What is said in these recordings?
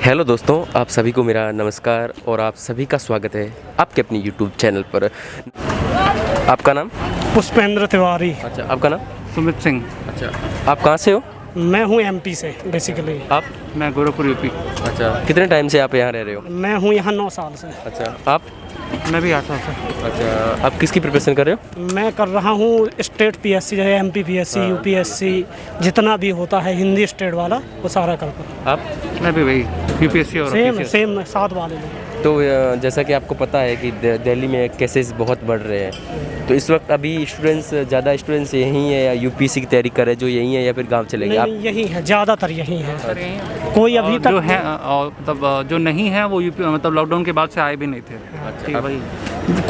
Hello दोस्तों, आप सभी को मेरा नमस्कार और आप सभी का स्वागत है आपके अपनी यूट्यूब चैनल पर। आपका नाम? पुष्पेंद्र तिवारी। अच्छा, आपका नाम? सुमित सिंह। अच्छा, आप कहाँ से हो? मैं हूँ एमपी से बेसिकली। आप? मैं गोरखपुर यूपी। अच्छा, कितने टाइम से आप यहाँ रह रहे हो? मैं हूँ यहाँ 9 साल से। अच्छा, आप? मैं भी 8 साल से। अच्छा, आप किसकी प्रिपरेशन कर रहे हो? मैं कर रहा हूँ स्टेट पीएससी, जैसे एमपी पीएससी, यूपीएससी, जितना भी होता है हिंदी स्टेट वाला वो सारा करता हूँ। आप? मैं भी वही यूपीएससी और सेम साथ वाले लोग। तो जैसा कि आपको पता है कि दिल्ली में केसेस बहुत बढ़ रहे हैं, तो इस वक्त अभी ज़्यादा स्टूडेंट्स यहीं है या यूपीएससी की तैयारी कर रहे हैं जो यहीं है या फिर गांव चले गए? नहीं, यही है, ज़्यादातर यही है। कोई अभी तक जो है मतलब जो नहीं है वो यूपी मतलब लॉकडाउन के बाद से आए भी नहीं थे। अच्छा, वही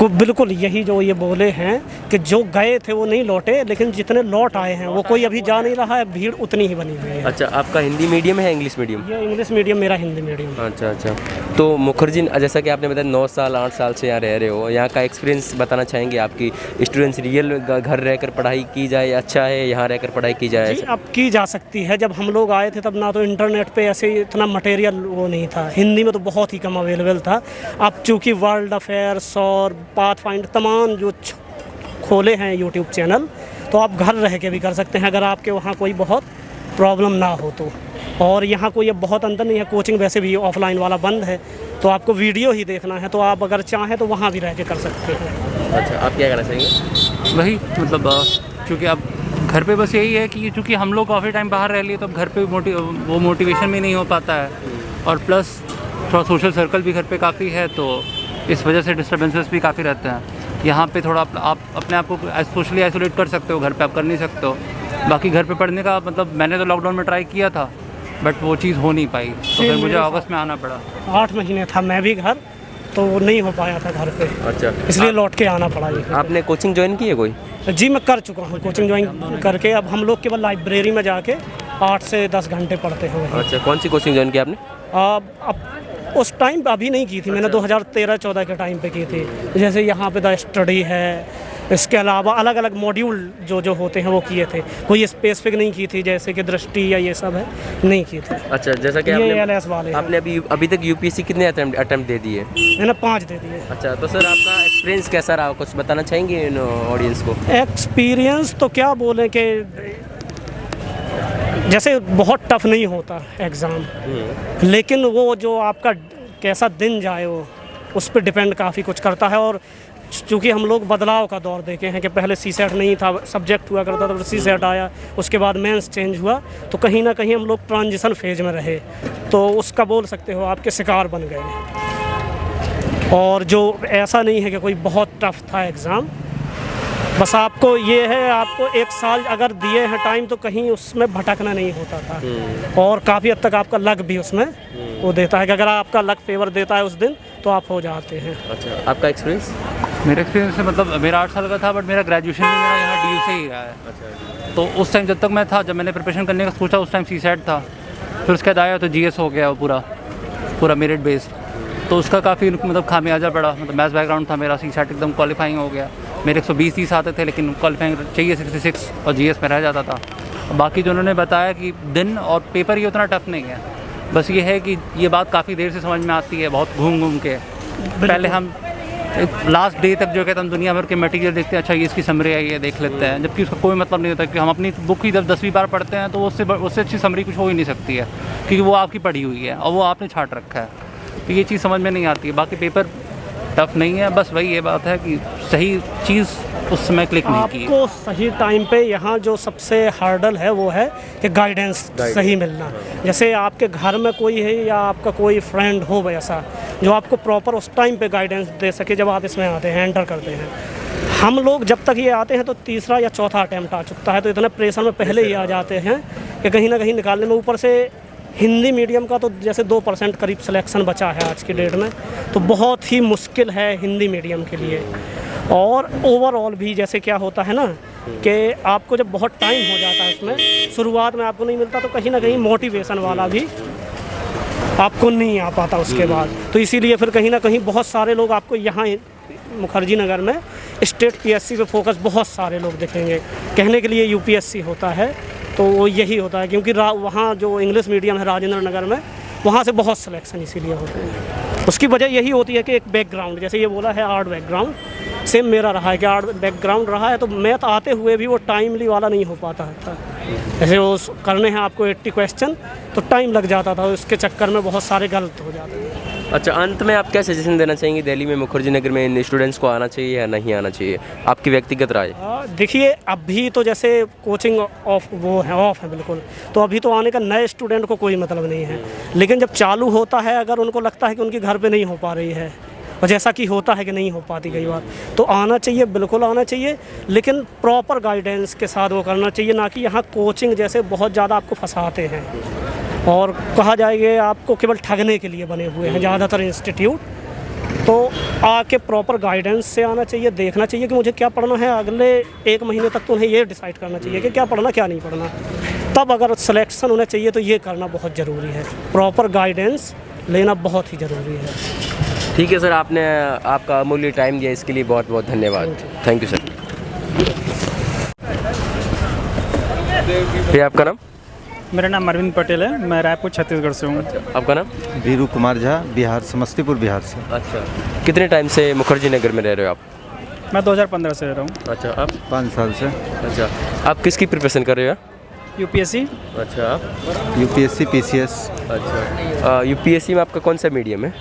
बिल्कुल यही जो ये बोले हैं कि जो गए थे वो नहीं लौटे, लेकिन जितने लौट आए हैं वो कोई अभी जा नहीं रहा है, भीड़ उतनी ही बनी हुई है। अच्छा, आपका हिंदी मीडियम है इंग्लिश मीडियम? ये इंग्लिश मीडियम, मेरा हिंदी मीडियम। अच्छा अच्छा। तो मुखर्जी, जैसा कि आपने बताया 9 साल 8 साल से यहाँ रह रहे हो, यहाँ का एक्सपीरियंस बताना चाहेंगे आपकी? स्टूडेंट्स रियल घर रहकर पढ़ाई की जाए अच्छा है, यहाँ रहकर पढ़ाई की जाए? जी, अब की जा सकती है। जब हम लोग आए थे तब ना तो इंटरनेट पे ऐसे इतना मटेरियल वो नहीं था, हिंदी में तो बहुत ही कम अवेलेबल था। अब चूँकि वर्ल्ड अफेयर्स और पाथफाइंडर तमाम जो खोले हैं यूट्यूब चैनल, तो आप घर रह के भी कर सकते हैं अगर आपके वहाँ कोई बहुत प्रॉब्लम ना हो तो। और यहाँ कोई अब बहुत अंतर नहीं है, कोचिंग वैसे भी ऑफलाइन वाला बंद है, तो आपको वीडियो ही देखना है तो आप अगर चाहें तो वहाँ भी रह के कर सकते हैं। अच्छा, आप क्या कहना चाहेंगे? वही मतलब चूँकि अब घर पे बस यही है कि चूँकि हम लोग काफ़ी टाइम बाहर रह लिए तो अब घर पे वो मोटिवेशन भी नहीं हो पाता है, और प्लस थोड़ा सोशल सर्कल भी घर पे काफ़ी है, तो इस वजह से डिस्टर्बेंसेस भी काफ़ी रहते हैं। यहाँ पे थोड़ा आप अपने आप को सोशली आइसोलेट कर सकते हो, घर पे आप कर नहीं सकते हो। बाकी घर पे पढ़ने का मतलब मैंने तो लॉकडाउन में ट्राई किया था बट वो चीज़ हो नहीं पाई, तो फिर मुझे अगस्त में आना पड़ा। 8 महीने था मैं भी घर, तो नहीं हो पाया था घर पे। अच्छा, इसलिए लौट के आना पड़ा। आपने कोचिंग ज्वाइन की है कोई? जी, मैं कर चुका हूँ कोचिंग ज्वाइन करके। अब हम लोग केवल लाइब्रेरी में जाके 8 से 10 घंटे पढ़ते हैं। अच्छा, कौन सी कोचिंग ज्वाइन की आपने? अब उस टाइम पे अभी नहीं की थी मैंने, 2013-14 के टाइम पे की थी। जैसे यहाँ पे द स्टडी है, इसके अलावा अलग अलग मॉड्यूल जो होते हैं वो किए थे। कोई स्पेसिफिक नहीं की थी जैसे कि दृष्टि या ये सब है, नहीं की थी। अच्छा, जैसा कि ये LS वाले आपने अभी तक यूपीएससी कितने अटेम्प्ट दे दिए? मैंने 5 दे दिए। अच्छा, तो सर आपका एक्सपीरियंस कैसा रहा, कुछ बताना चाहेंगे ऑडियंस को? एक्सपीरियंस तो क्या बोलें कि जैसे बहुत टफ नहीं होता एग्ज़ाम, लेकिन वो जो आपका कैसा दिन जाए वो उस पर डिपेंड काफ़ी कुछ करता है। और चूँकि हम लोग बदलाव का दौर देखे हैं कि पहले CSET नहीं था, सब्जेक्ट हुआ करता था, तो CSET आया, उसके बाद मेंस चेंज हुआ, तो कहीं ना कहीं हम लोग ट्रांजिशन फेज में रहे, तो उसका बोल सकते हो आपके शिकार बन गए। और जो ऐसा नहीं है कि कोई बहुत टफ था एग्ज़ाम, बस आपको ये है, आपको 1 साल अगर दिए हैं टाइम तो कहीं उसमें भटकना नहीं होता था। और काफ़ी हद तक आपका लक भी उसमें वो देता है कि अगर आपका लक फेवर देता है उस दिन तो आप हो जाते हैं। अच्छा, आपका एक्सपीरियंस? मेरा एक्सपीरियंस मतलब मेरा 8 साल का था, बट मेरा ग्रेजुएशन भी मेरा यहाँ DU से ही रहा है। अच्छा, तो उस टाइम जब तक मैं था, जब मैंने प्रिपरेशन करने का सोचा उस टाइम CSET था, फिर उसके बाद आया तो GS हो गया, वो पूरा मेरिट बेस्ड, तो उसका काफ़ी मतलब खामियाजा पड़ा। मतलब मैथ्स बैकग्राउंड था मेरा, CSET एकदम क्वालिफाइंग हो गया। मेरे 120-30 आते थे लेकिन क्वालिफाइंग चाहिए 66, और GS में रह जाता था। बाकी जो उन्होंने बताया कि दिन और पेपर ये उतना टफ नहीं है, बस ये है कि ये बात काफ़ी देर से समझ में आती है, बहुत घूम के। पहले हम लास्ट डे तक जो कहते हम दुनिया भर के मटेरियल देखते हैं, अच्छा ये इसकी समरी है ये देख लेते हैं, जबकि उसका कोई मतलब नहीं होता। कि हम अपनी बुक ही जब 10वीं बार पढ़ते हैं तो उससे अच्छी समरी कुछ हो ही नहीं सकती है, क्योंकि वो आपकी पढ़ी हुई है और वो आपने छाट रखा है, तो ये चीज़ समझ में नहीं आती है। बाकी पेपर टफ नहीं है, बस वही ये बात है कि सही चीज़ उस समय क्लिक नहीं की। आपको सही टाइम पे यहाँ जो सबसे हार्डल है वो है कि गाइडेंस सही मिलना। जैसे आपके घर में कोई है या आपका कोई फ्रेंड हो वैसा जो आपको प्रॉपर उस टाइम पे गाइडेंस दे सके जब आप इसमें आते हैं, एंटर करते हैं। हम लोग जब तक ये आते हैं तो तीसरा या चौथा अटैम्प्ट आ चुकता है, तो इतने प्रेशर में पहले ही आ जाते हैं कि कहीं ना कहीं निकालने में। ऊपर से हिंदी मीडियम का तो जैसे 2% करीब सिलेक्शन बचा है आज की डेट में, तो बहुत ही मुश्किल है हिंदी मीडियम के लिए। और ओवरऑल भी जैसे क्या होता है ना कि आपको जब बहुत टाइम हो जाता है उसमें, शुरुआत में आपको नहीं मिलता, तो कहीं ना कहीं मोटिवेशन वाला भी आपको नहीं आ पाता उसके बाद। तो इसीलिए फिर कहीं ना कहीं बहुत सारे लोग आपको यहाँ मुखर्जी नगर में स्टेट पीएससी पे फोकस बहुत सारे लोग दिखेंगे। कहने के लिए यूपीएससी होता है तो वो यही होता है, क्योंकि वहाँ जो इंग्लिश मीडियम है राजेंद्र नगर में वहाँ से बहुत सिलेक्शन इसीलिए होते हैं। उसकी वजह यही होती है कि एक बैकग्राउंड, जैसे ये बोला है आर्ट बैकग्राउंड, सेम मेरा रहा है कि आर्ट बैकग्राउंड रहा है, तो मैथ आते हुए भी वो टाइमली वाला नहीं हो पाता था। जैसे वो करने हैं आपको 80 क्वेश्चन, तो टाइम लग जाता था, उसके चक्कर में बहुत सारे गलत हो जाते थे। अच्छा, अंत में आप क्या सजेशन देना चाहेंगे, दिल्ली में मुखर्जी नगर में इन स्टूडेंट्स को आना चाहिए या नहीं आना चाहिए, आपकी व्यक्तिगत राय? देखिए अभी तो जैसे कोचिंग ऑफ है बिल्कुल, तो अभी तो आने का नए स्टूडेंट को कोई मतलब नहीं है। लेकिन जब चालू होता है, अगर उनको लगता है कि उनके घर पे नहीं हो पा रही है, और जैसा कि होता है कि नहीं हो पाती कई बार, तो आना चाहिए, बिल्कुल आना चाहिए, लेकिन प्रॉपर गाइडेंस के साथ वो करना चाहिए, ना कि यहाँ कोचिंग जैसे बहुत ज़्यादा आपको फंसाते हैं और कहा जाएगा आपको केवल ठगने के लिए बने हुए हैं ज़्यादातर इंस्टीट्यूट। तो आके प्रॉपर गाइडेंस से आना चाहिए, देखना चाहिए कि मुझे क्या पढ़ना है, अगले 1 महीने तक तो उन्हें ये डिसाइड करना चाहिए कि क्या पढ़ना क्या नहीं पढ़ना, तब अगर सिलेक्शन होना चाहिए तो ये करना बहुत ज़रूरी है, प्रॉपर गाइडेंस लेना बहुत ही ज़रूरी है। ठीक है सर, आपने आपका अमूल्य टाइम दिया, इसके लिए बहुत बहुत धन्यवाद। Thank you sir. भैया आपका नाम? मेरा नाम अरविंद पटेल है, मैं रायपुर छत्तीसगढ़ से हूँ। आपका नाम? वीरू कुमार झा, बिहार, समस्तीपुर बिहार से। अच्छा, कितने टाइम से मुखर्जी नगर में रह रहे हो आप? मैं 2015 से रह रहा हूँ। अच्छा, आप? 5 साल से। अच्छा, आप किसकी प्रिपरेशन कर रहे हो? यूपीएससी। अच्छा, आप? UPSC, PCS. अच्छा, यूपीएससी में आपका कौन सा मीडियम है?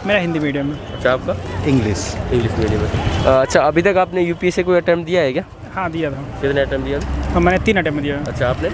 मेरा हिंदी मीडियम है। अच्छा, आपका? इंग्लिश। इंग्लिश मीडियम है। अच्छा, अभी तक आपने यूपीएससी कोई अटैम्प्ट दिया है क्या? हाँ दिया था। कितने अटैम्प्ट दिया? हाँ, मैंने 3 अटेम्प्ट दिया। अच्छा, आपने?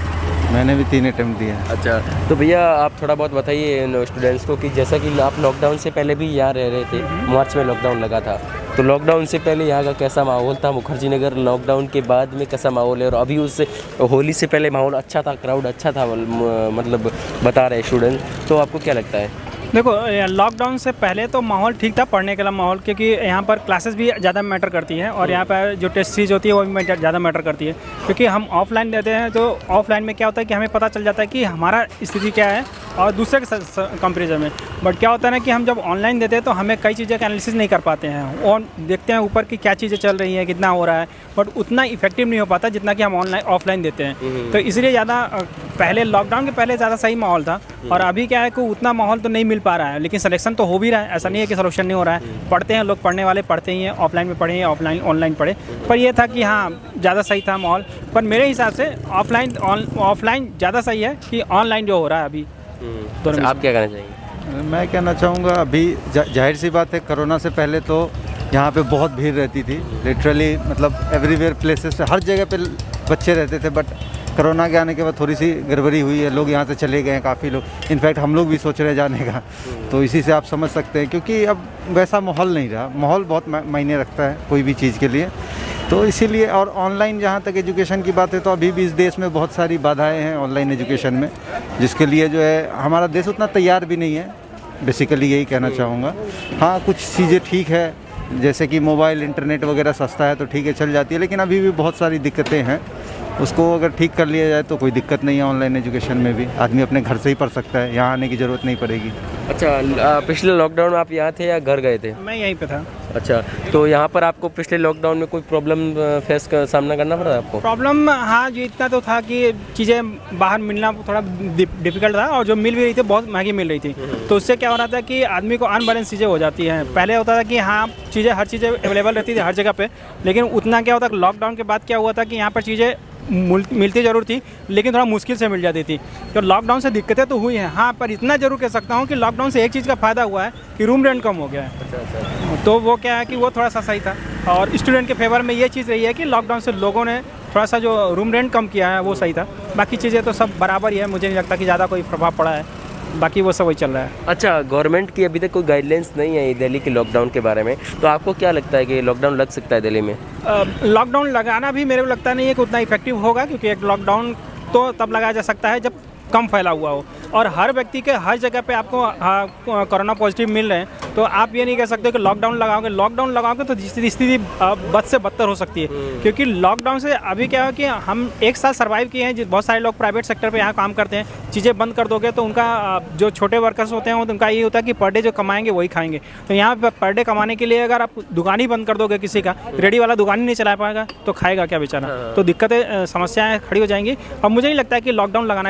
मैंने भी 3 अटेम्प्ट दिए हैं। अच्छा, तो भैया आप थोड़ा बहुत बताइए इन स्टूडेंट्स को कि जैसा कि आप लॉकडाउन से पहले भी यहाँ रह रहे थे, मार्च में लॉकडाउन लगा था, तो लॉकडाउन से पहले यहाँ का कैसा माहौल था, मुखर्जी नगर लॉकडाउन के बाद में कैसा माहौल है, और अभी उससे होली से पहले माहौल अच्छा था, क्राउड अच्छा था, मतलब बता रहे स्टूडेंट, तो आपको क्या लगता है? देखो लॉकडाउन से पहले तो माहौल ठीक था, पढ़ने के लिए माहौल, क्योंकि यहाँ पर क्लासेस भी ज़्यादा मैटर करती हैं और यहाँ पर जो टेस्ट सीरीज होती है वो भी ज़्यादा मैटर करती है, क्योंकि हम ऑफलाइन देते हैं, तो ऑफलाइन में क्या होता है कि हमें पता चल जाता है कि हमारा स्थिति क्या है और दूसरे के कंपेरिजन में। बट क्या होता है ना कि हम जब ऑनलाइन देते हैं तो हमें कई चीज़ें का एनालिसिस नहीं कर पाते हैं और देखते हैं ऊपर की क्या चीज़ें चल रही हैं, कितना हो रहा है, बट उतना इफेक्टिव नहीं हो पाता जितना कि हम ऑफलाइन देते हैं। तो इसलिए ज़्यादा पहले लॉकडाउन के पहले ज़्यादा सही माहौल था, और अभी क्या है कि उतना माहौल तो नहीं मिल पा रहा है, लेकिन सिलेक्शन तो हो भी रहा है, ऐसा नहीं है कि सिलेक्शन नहीं हो रहा है। पढ़ते हैं लोग, पढ़ने वाले पढ़ते ही हैं, ऑफलाइन में पढ़े, ऑफलाइन ऑनलाइन पढ़े, पर यह था कि हाँ ज़्यादा सही था माहौल। पर मेरे हिसाब से ऑफलाइन ज़्यादा सही है कि ऑनलाइन जो हो रहा है अभी। अच्छा, आप क्या कहना चाहेंगे? मैं कहना चाहूँगा अभी जाहिर सी बात है, कोरोना से पहले तो यहाँ पे बहुत भीड़ रहती थी, लिटरली मतलब एवरीवेयर प्लेसेस पे हर जगह पे बच्चे रहते थे। बट कोरोना के आने के बाद थोड़ी सी गड़बड़ी हुई है, लोग यहाँ से चले गए हैं काफ़ी लोग, इनफैक्ट हम लोग भी सोच रहे हैं जाने का। तो इसी से आप समझ सकते हैं, क्योंकि अब वैसा माहौल नहीं रहा, माहौल बहुत मायने रखता है कोई भी चीज़ के लिए, तो इसीलिए। और ऑनलाइन जहाँ तक एजुकेशन की बात है, तो अभी भी इस देश में बहुत सारी बाधाएं हैं ऑनलाइन एजुकेशन में, जिसके लिए जो है हमारा देश उतना तैयार भी नहीं है, बेसिकली यही कहना चाहूँगा। हाँ, कुछ चीज़ें ठीक है, जैसे कि मोबाइल इंटरनेट वगैरह सस्ता है तो ठीक है, चल जाती है, लेकिन अभी भी बहुत सारी दिक्कतें हैं, उसको अगर ठीक कर लिया जाए तो कोई दिक्कत नहीं है। ऑनलाइन एजुकेशन में भी आदमी अपने घर से ही पढ़ सकता है, यहाँ आने की ज़रूरत नहीं पड़ेगी। अच्छा, पिछले लॉकडाउन में आप यहाँ थे या घर गए थे? मैं यहीं पे था। अच्छा, तो यहाँ पर आपको पिछले लॉकडाउन में कोई प्रॉब्लम फेस का सामना करना पड़ा आपको? प्रॉब्लम हाँ जी, इतना तो था कि चीज़ें बाहर मिलना थोड़ा डिफिकल्ट था, और जो मिल भी रही थी बहुत महंगी मिल रही थी, तो उससे क्या हो रहा था कि आदमी को अनबैलेंस चीज़ें हो जाती हैं। पहले होता था कि हाँ चीज़ें हर चीज़ें अवेलेबल रहती थी हर जगह पे, लेकिन उतना क्या होता, लॉकडाउन के बाद क्या हुआ था कि यहाँ पर चीज़ें मिलती ज़रूर थी, लेकिन थोड़ा मुश्किल से मिल जाती थी। तो लॉकडाउन से दिक्कतें तो हुई हैं, हाँ, पर इतना ज़रूर कह सकता हूँ कि लॉकडाउन से एक चीज़ का फ़ायदा हुआ है कि रूम रेंट कम हो गया है। तो वो क्या है कि वो थोड़ा सा सही था, और स्टूडेंट के फेवर में ये चीज़ रही है कि लॉकडाउन से लोगों ने थोड़ा सा जो रूम रेंट कम किया है वो सही था। बाकी चीज़ें तो सब बराबर ही है, मुझे नहीं लगता कि ज़्यादा कोई प्रभाव पड़ा है, बाकी वो सब वही चल रहा है। अच्छा, गवर्नमेंट की अभी तक कोई गाइडलाइंस नहीं है दिल्ली के लॉकडाउन के बारे में, तो आपको क्या लगता है कि लॉकडाउन लग सकता है दिल्ली में? लॉकडाउन लगाना भी मेरे को लगता नहीं है कि उतना इफेक्टिव होगा, क्योंकि एक लॉकडाउन तो तब लगाया जा सकता है जब कम फैला हुआ हो, और हर व्यक्ति के हर जगह पे आपको कोरोना पॉजिटिव मिल रहे हैं, तो आप ये नहीं कह सकते कि लॉकडाउन लगाओगे तो स्थिति बद से बदतर हो सकती है। क्योंकि लॉकडाउन से अभी क्या है कि हम एक साल सर्वाइव किए हैं, बहुत सारे लोग प्राइवेट सेक्टर पे यहाँ काम करते हैं, चीज़ें बंद कर दोगे तो उनका जो छोटे वर्कर्स होते हैं उनका ये होता है कि पर डे जो कमाएंगे वही खाएंगे। तो यहाँ पर पर डे कमाने के लिए अगर आप दुकान ही बंद कर दोगे, किसी का रेडी वाला दुकान ही नहीं चला पाएगा तो खाएगा क्या बेचारा, तो दिक्कतें समस्याएँ खड़ी हो जाएंगी। और मुझे नहीं लगता है कि लॉकडाउन लगाना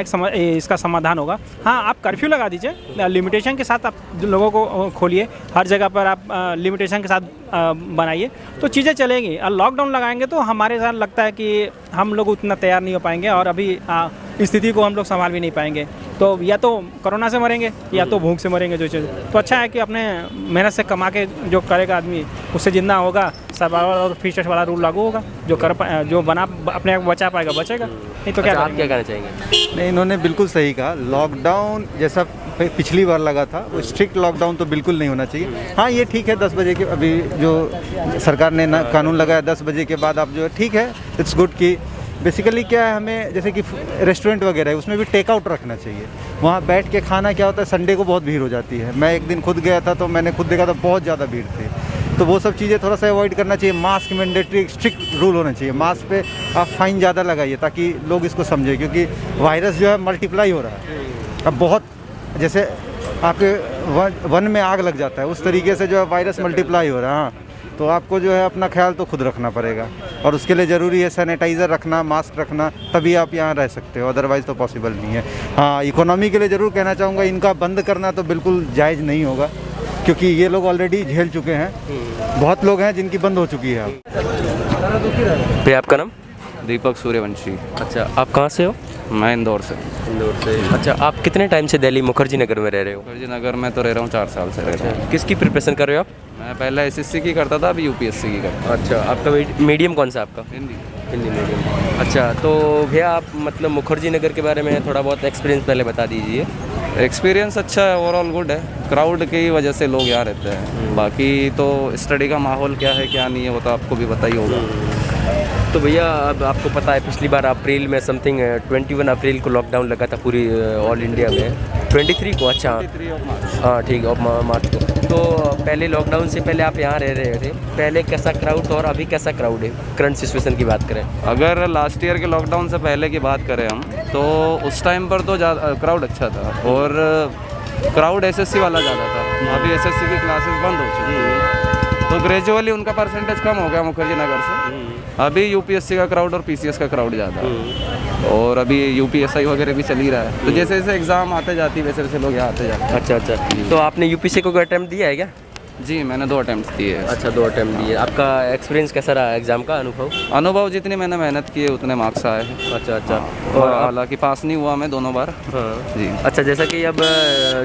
इसका समाधान होगा। हाँ, आप कर्फ्यू लगा दीजिए, लिमिटेशन के साथ आप लोगों को खोलिए, हर जगह पर आप लिमिटेशन के साथ बनाइए तो चीज़ें चलेंगी। और लॉकडाउन लगाएंगे तो हमारे साथ लगता है कि हम लोग उतना तैयार नहीं हो पाएंगे और अभी स्थिति को हम लोग संभाल भी नहीं पाएंगे। तो या तो कोरोना से मरेंगे या तो भूख से मरेंगे जो चीज़। तो अच्छा है कि अपने मेहनत से कमा के जो करेगा आदमी उससे जितना होगा, सर्वाइवल और फिशेस वाला रूल लागू होगा। जो बना अपने आप बचा पाएगा बचेगा, नहीं तो क्या आप क्या कहना चाहेंगे? नहीं, इन्होंने बिल्कुल सही कहा। लॉकडाउन जैसा पिछली बार लगा था वो स्ट्रिक्ट लॉकडाउन तो बिल्कुल नहीं होना चाहिए। हाँ, ये ठीक है 10 बजे के, अभी जो सरकार ने ना कानून लगाया 10 बजे के बाद आप जो है, ठीक है, इट्स गुड कि बेसिकली क्या है, हमें जैसे कि रेस्टोरेंट वगैरह है उसमें भी टेक आउट रखना चाहिए। वहाँ बैठ के खाना क्या होता है, संडे को बहुत भीड़ हो जाती है। मैं एक दिन खुद गया था तो मैंने खुद देखा था बहुत ज़्यादा भीड़ थी। तो वो सब चीज़ें थोड़ा सा अवॉइड करना चाहिए। मास्क मैंडेटरी स्ट्रिक्ट रूल होना चाहिए। मास्क पे आप फाइन ज़्यादा लगाइए ताकि लोग इसको समझें, क्योंकि वायरस जो है मल्टीप्लाई हो रहा है। अब बहुत जैसे आपके वन में आग लग जाता है उस तरीके से जो है वायरस मल्टीप्लाई हो रहा है। हाँ, तो आपको जो है अपना ख्याल तो खुद रखना पड़ेगा और उसके लिए ज़रूरी है सैनिटाइज़र रखना, मास्क रखना, तभी आप यहाँ रह सकते हो, अदरवाइज़ तो पॉसिबल नहीं है। हाँ, इकोनॉमी के लिए ज़रूर कहना चाहूँगा, इनका बंद करना तो बिल्कुल जायज़ नहीं होगा, क्योंकि ये लोग ऑलरेडी झेल चुके हैं। बहुत लोग हैं जिनकी बंद हो चुकी है। भैया आपका नाम? दीपक सूर्यवंशी। अच्छा, आप कहाँ से हो? मैं इंदौर से। इंदौर से। अच्छा, आप कितने टाइम से दिल्ली मुखर्जी नगर में रह रहे हो? मुखर्जी नगर में तो रह रहा हूँ, 4 साल से रह रहा हूँ। किसकी प्रिपरेशन कर रहे हो आप? मैं पहले एसएससी की करता था, अभी यूपीएससी की करता हूँ। अच्छा, आपका मीडियम कौन सा आपका? हिंदी। हिंदी मीडियम। अच्छा, तो भैया आप मतलब मुखर्जी नगर के बारे में थोड़ा बहुत एक्सपीरियंस पहले बता दीजिए। एक्सपीरियंस अच्छा है, ओवरऑल गुड है। क्राउड की वजह से लोग यहाँ रहते हैं, बाकी तो स्टडी का माहौल क्या है क्या नहीं है वो तो आपको भी पता ही होगा। तो भैया अब आपको पता है पिछली बार अप्रैल में समथिंग 21 अप्रैल को लॉकडाउन लगा था पूरी ऑल इंडिया में। 23 को, अच्छा हाँ ठीक है, मार्च को। तो पहले लॉकडाउन से पहले आप यहाँ रह रहे थे, पहले कैसा क्राउड था और अभी कैसा क्राउड है? करंट सिचुएशन की बात करें, अगर लास्ट ईयर के लॉकडाउन से पहले की बात करें हम, तो उस टाइम पर तो क्राउड अच्छा था और क्राउड एसएससी वाला ज़्यादा था। अभी एसएससी की क्लासेस बंद हो चुकी हैं तो ग्रेजुअली उनका परसेंटेज कम हो गया मुखर्जी नगर से। अभी यूपीएससी का क्राउड और पीसीएस का क्राउड ज़्यादा है और अभी यूपीएसआई वगैरह भी चल ही रहा है। तो जैसे जैसे एग्ज़ाम आते जाती है वैसे वैसे लोग यहाँ आते जाते हैं। अच्छा अच्छा, तो आपने यूपीएससी को कोई अटैम्प्ट दिया है क्या? जी, मैंने 2 अटैम्प्ट दिए हैं। अच्छा, 2 अटैम्प्ट दिए। आपका एक्सपीरियंस कैसा रहा एग्ज़ाम का अनुभव जितनी मैंने मेहनत की है उतने मार्क्स आए हैं। अच्छा अच्छा, और हालांकि पास नहीं हुआ मैं दोनों बार। हाँ जी। अच्छा, जैसा कि अब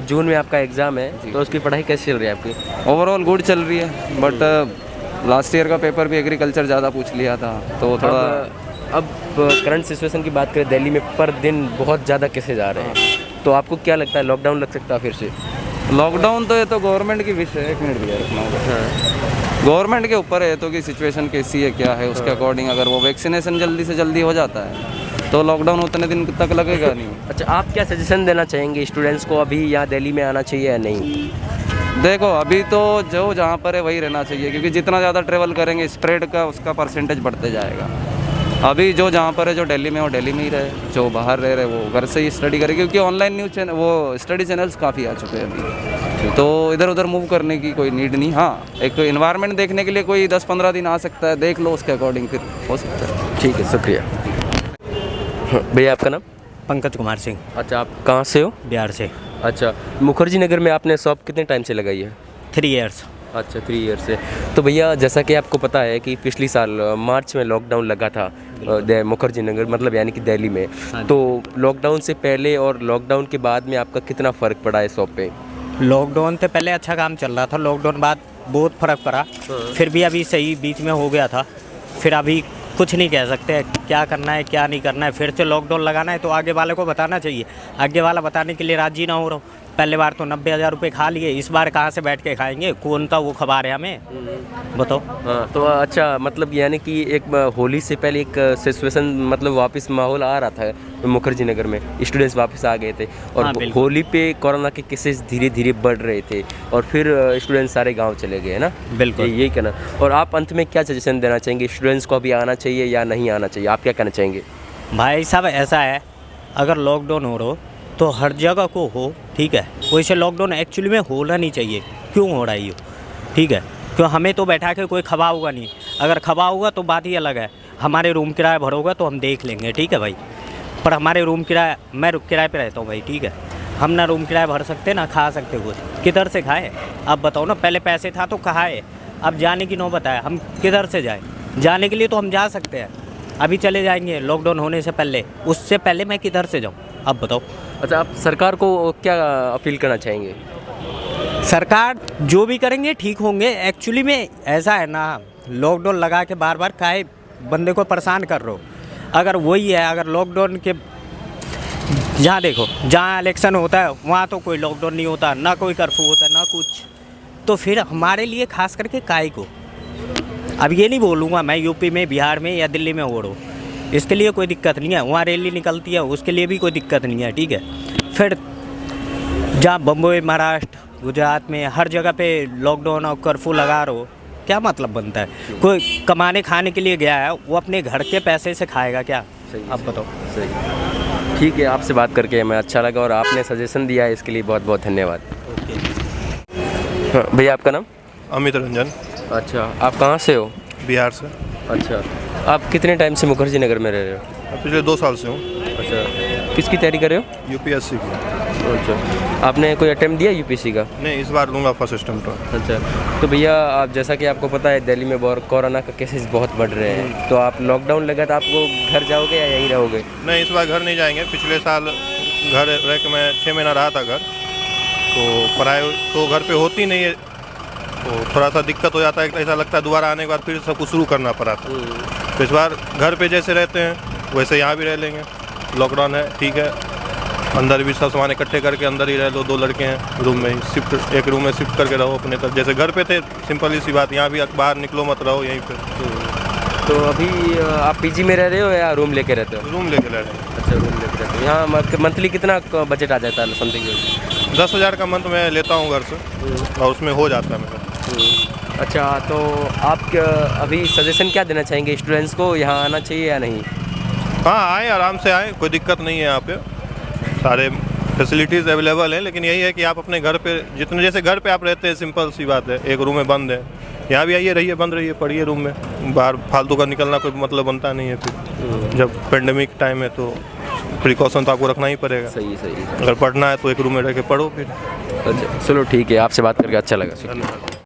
जून में आपका एग्ज़ाम है तो उसकी पढ़ाई कैसी चल रही है आपकी? ओवरऑल गुड चल रही है, बट लास्ट ईयर का पेपर भी एग्रीकल्चर ज़्यादा पूछ लिया था तो थोड़ा। अब करंट सिचुएशन की बात करें, दिल्ली में पर दिन बहुत ज़्यादा केसेस जा रहे हैं, तो आपको क्या लगता है लॉकडाउन लग सकता है फिर से? लॉकडाउन तो ये तो गवर्नमेंट की विश है। 1 मिनट भैया रखना होगा। गवर्नमेंट के ऊपर है तो कि सिचुएशन कैसी है क्या है उसके अकॉर्डिंग अगर वो वैक्सीनेशन जल्दी से जल्दी हो जाता है तो लॉकडाउन उतने दिन तक लगेगा नहीं। अच्छा, आप क्या सजेशन देना चाहेंगे स्टूडेंट्स को, अभी यहाँ दिल्ली में आना चाहिए या नहीं? देखो, अभी तो जो जहाँ पर है वही रहना चाहिए, क्योंकि जितना ज़्यादा ट्रेवल करेंगे स्प्रेड का उसका परसेंटेज बढ़ते जाएगा। अभी जो जहाँ पर है, जो दिल्ली में वो दिल्ली में ही रहे, जो बाहर रह रहे वो घर से ही स्टडी करे, क्योंकि ऑनलाइन न्यूज़ चैनल वो स्टडी चैनल्स काफ़ी आ चुके हैं अभी, तो इधर उधर मूव करने की कोई नीड नहीं। हाँ, एक इन्वायरमेंट देखने के लिए कोई 10-15 दिन आ सकता है, देख लो उसके अकॉर्डिंग फिर हो सकता है। ठीक है, शुक्रिया। भैया आपका नाम? पंकज कुमार सिंह, अच्छा, आप कहाँ से हो? बिहार से। अच्छा, मुखर्जी नगर में आपने शॉप कितने टाइम से लगाई है? 3 इयर्स। अच्छा, 3 ईयर से। तो भैया जैसा कि आपको पता है कि पिछली साल मार्च में लॉकडाउन लगा था मुखर्जी नगर मतलब यानी कि दिल्ली में, तो लॉकडाउन से पहले और लॉकडाउन के बाद में आपका कितना फ़र्क पड़ा है शॉप पे? लॉकडाउन से पहले अच्छा काम चल रहा था, लॉकडाउन बाद बहुत फ़र्क पड़ा, फिर भी अभी सही बीच में हो गया था, फिर अभी कुछ नहीं कह सकते क्या करना है क्या नहीं करना है। फिर से लॉकडाउन लगाना है तो आगे वाले को बताना चाहिए, आगे वाला बताने के लिए राजी ना हो रहा। पहले बार तो 90,000 रुपये खा लिए, इस बार कहाँ से बैठ के खाएंगे? कौन था वो खबर है हमें, बताओ। हाँ, तो अच्छा, मतलब यानी कि एक होली से पहले एक सिचुएशन मतलब वापस माहौल आ रहा था मुखर्जी नगर में, स्टूडेंट्स वापस आ गए थे और हाँ, होली पे कोरोना के केसेस धीरे धीरे बढ़ रहे थे और फिर स्टूडेंट्स सारे गांव चले गए, है ना? बिल्कुल, यही कहना। और आप अंत में क्या सजेशन देना चाहेंगे, स्टूडेंट्स को अभी आना चाहिए या नहीं आना चाहिए, आप क्या कहना चाहेंगे? भाई साहब ऐसा है, अगर लॉकडाउन हो रहा हो तो हर जगह को हो, ठीक है। वैसे लॉकडाउन एक्चुअली में होना नहीं चाहिए, क्यों हो रहा है ये, ठीक है। क्यों हमें तो बैठा के कोई खबा होगा नहीं, अगर खबा होगा तो बात ही अलग है, हमारे रूम किराया भरोगा तो हम देख लेंगे, ठीक है भाई। पर हमारे रूम किराया, मैं किराए पे रहता हूँ भाई, ठीक है। हम ना रूम किराया भर सकते ना खा सकते कुछ, किधर से खाए? अब बताओ ना, पहले पैसे था तो कहाँ, अब जाने की नौबत है, हम किधर से जाए? जाने के लिए तो हम जा सकते हैं, अभी चले जाएंगे लॉकडाउन होने से पहले, उससे पहले मैं किधर से जाऊँ? अब बताओ। अच्छा, आप सरकार को क्या अपील करना चाहेंगे? सरकार जो भी करेंगे ठीक होंगे। एक्चुअली में ऐसा है ना, लॉकडाउन लगा के बार बार काहे बंदे को परेशान कर रहे हो? अगर वही है, अगर लॉकडाउन के जहाँ देखो, जहाँ इलेक्शन होता है वहाँ तो कोई लॉकडाउन नहीं होता, ना कोई कर्फ्यू होता है, ना कुछ, तो फिर हमारे लिए खास करके काहे को? अब ये नहीं बोलूँगा मैं यूपी में, बिहार में या दिल्ली में ओढ़ो, इसके लिए कोई दिक्कत नहीं है, वहाँ रैली निकलती है उसके लिए भी कोई दिक्कत नहीं है, ठीक है। फिर जहाँ बम्बई, महाराष्ट्र, गुजरात में हर जगह पे लॉकडाउन और कर्फ्यू लगा रहे हो, क्या मतलब बनता है? कोई कमाने खाने के लिए गया है, वो अपने घर के पैसे से खाएगा क्या? अब बताओ। सही, ठीक है, आपसे बात करके हमें अच्छा लगा और आपने सजेशन दिया है, इसके लिए बहुत बहुत धन्यवाद। हाँ भैया, आपका नाम? अमित रंजन। अच्छा, आप कहाँ से हो? बिहार से। अच्छा, आप कितने टाइम से मुखर्जी नगर में रह रहे हो? पिछले 2 साल से हूँ। अच्छा, किसकी तैयारी कर रहे हो? यूपीएससी की। अच्छा, आपने कोई अटेम्प्ट दिया यूपीएससी का? नहीं, इस बार लूँगा फर्स्ट अटेम्प्ट। अच्छा, तो भैया आप जैसा कि आपको पता है दिल्ली में कोरोना का केसेस बहुत बढ़ रहे हैं, तो आप लॉकडाउन लगा तो आपको घर जाओगे या यहीं रहोगे? नहीं, इस बार घर नहीं जाएंगे। पिछले साल घर रह के मैं 6 महीना रहा था घर, तो पढ़ाई तो घर पे होती नहीं है, तो थोड़ा सा दिक्कत हो जाता है। ऐसा लगता है दोबारा आने के बाद फिर सब कुछ शुरू करना पड़ा था। तो इस बार घर पे जैसे रहते हैं वैसे यहाँ भी रह लेंगे। लॉकडाउन है, ठीक है, अंदर भी सब सामान इकट्ठे करके अंदर ही रह लो। 2 लड़के हैं, रूम में ही शिफ्ट, एक रूम में शिफ्ट करके रहो अपने तरफ, जैसे घर पे थे। सिंपल ही सी बात, यहाँ भी बाहर निकलो मत, रहो यहीं पे। तो अभी आप पीजी में रह रहे हो या रूम लेके रहते हो? रूम लेके रह रहे हैं। अच्छा, रूम लेके रहते हो। यहाँ मंथली कितना बजट आ जाता है समथिंग? 10,000 का मंथ मैं लेता हूँ घर से, और उसमें हो जाता है मेरा। अच्छा, तो आप अभी सजेशन क्या देना चाहेंगे स्टूडेंट्स को, यहाँ आना चाहिए या नहीं? हाँ, आए, आराम से आए, कोई दिक्कत नहीं है। यहाँ पे सारे फैसिलिटीज़ अवेलेबल हैं, लेकिन यही है कि आप अपने घर पे जितने, जैसे घर पे आप रहते हैं, सिंपल सी बात है, एक रूम में बंद है, यहाँ भी आइए, रहिए, बंद रहिए, पढ़िए रूम में। बाहर फालतू का निकलना कोई मतलब बनता नहीं है। फिर जब पेंडेमिक टाइम है तो प्रिकॉशन तो आपको रखना ही पड़ेगा। सही सही। अगर पढ़ना है तो एक रूम में रह के पढ़ो फिर। अच्छा, चलो ठीक है, आपसे बात करके अच्छा लगा। धन्यवाद।